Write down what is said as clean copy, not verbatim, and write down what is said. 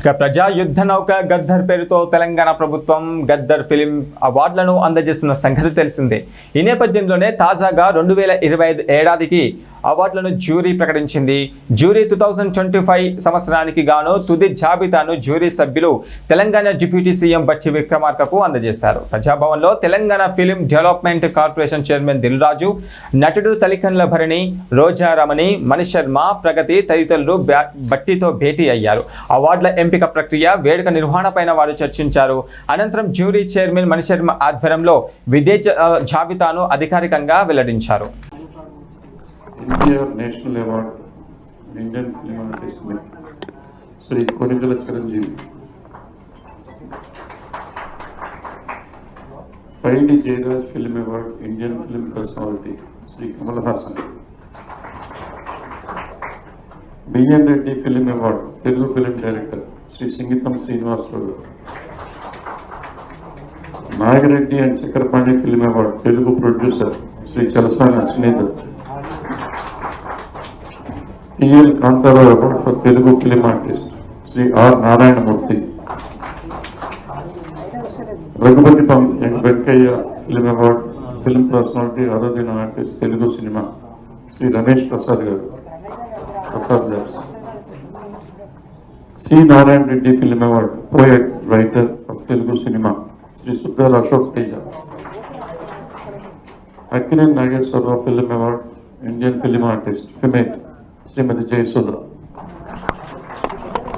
ఇక ప్రజా యుద్ధ నౌక గద్దర్ పేరుతో తెలంగాణ ప్రభుత్వం గద్దర్ ఫిలిం అవార్డులను అందజేస్తున్న సంగతి తెలిసిందే. ఈ నేపథ్యంలోనే తాజాగా 2025 ఏడాదికి అవార్డులను జ్యూరీ ప్రకటించింది. జ్యూరీ 2025 సంవత్సరానికి గాను తుది జాబితాను జ్యూరీ సభ్యులు తెలంగాణ డిప్యూటీ సీఎం బట్టి విక్రమార్కకు అందజేశారు. ప్రజాభవన్లో Telangana film development corporation chairman Dilraju, నటుడు తలికండ్ల భరణి, రోజా రమణి, మణిశర్మ, ప్రగతి తదితరులు బట్టితో భేటీ అయ్యారు. అవార్డుల ఎంపిక ప్రక్రియ, వేడుక నిర్వహణపైన వారు చర్చించారు. అనంతరం జ్యూరీ చైర్మన్ మణిశర్మ ఆధ్వర్యంలో విదేశ జాబితాను అధికారికంగా వెల్లడించారు. NTR national award Indian film artist Shri Konidela Chiranjeevi, 5D Jayaraj film award Indian film personality Shri Kamal Haasan, BN Reddy film award Telugu film director Shri Singeetam Srinivasarao, Nagireddy and Chakrapani film award Telugu producer Shri Chalasani Ashwini Dutt, TL Kantharao award for Telugu film artist Shri R Narayanamurthy, Raghupathi Venkaiah film award film personality ఆరోగ్య artist Telugu cinema Shri Ramesh Prasad garu, C Narayana Reddy film award poet writer of Telugu cinema Shri Suddala Ashok Teja, Akkineni Nageswararao film award Indian film artist female Shrimati Jayasudha.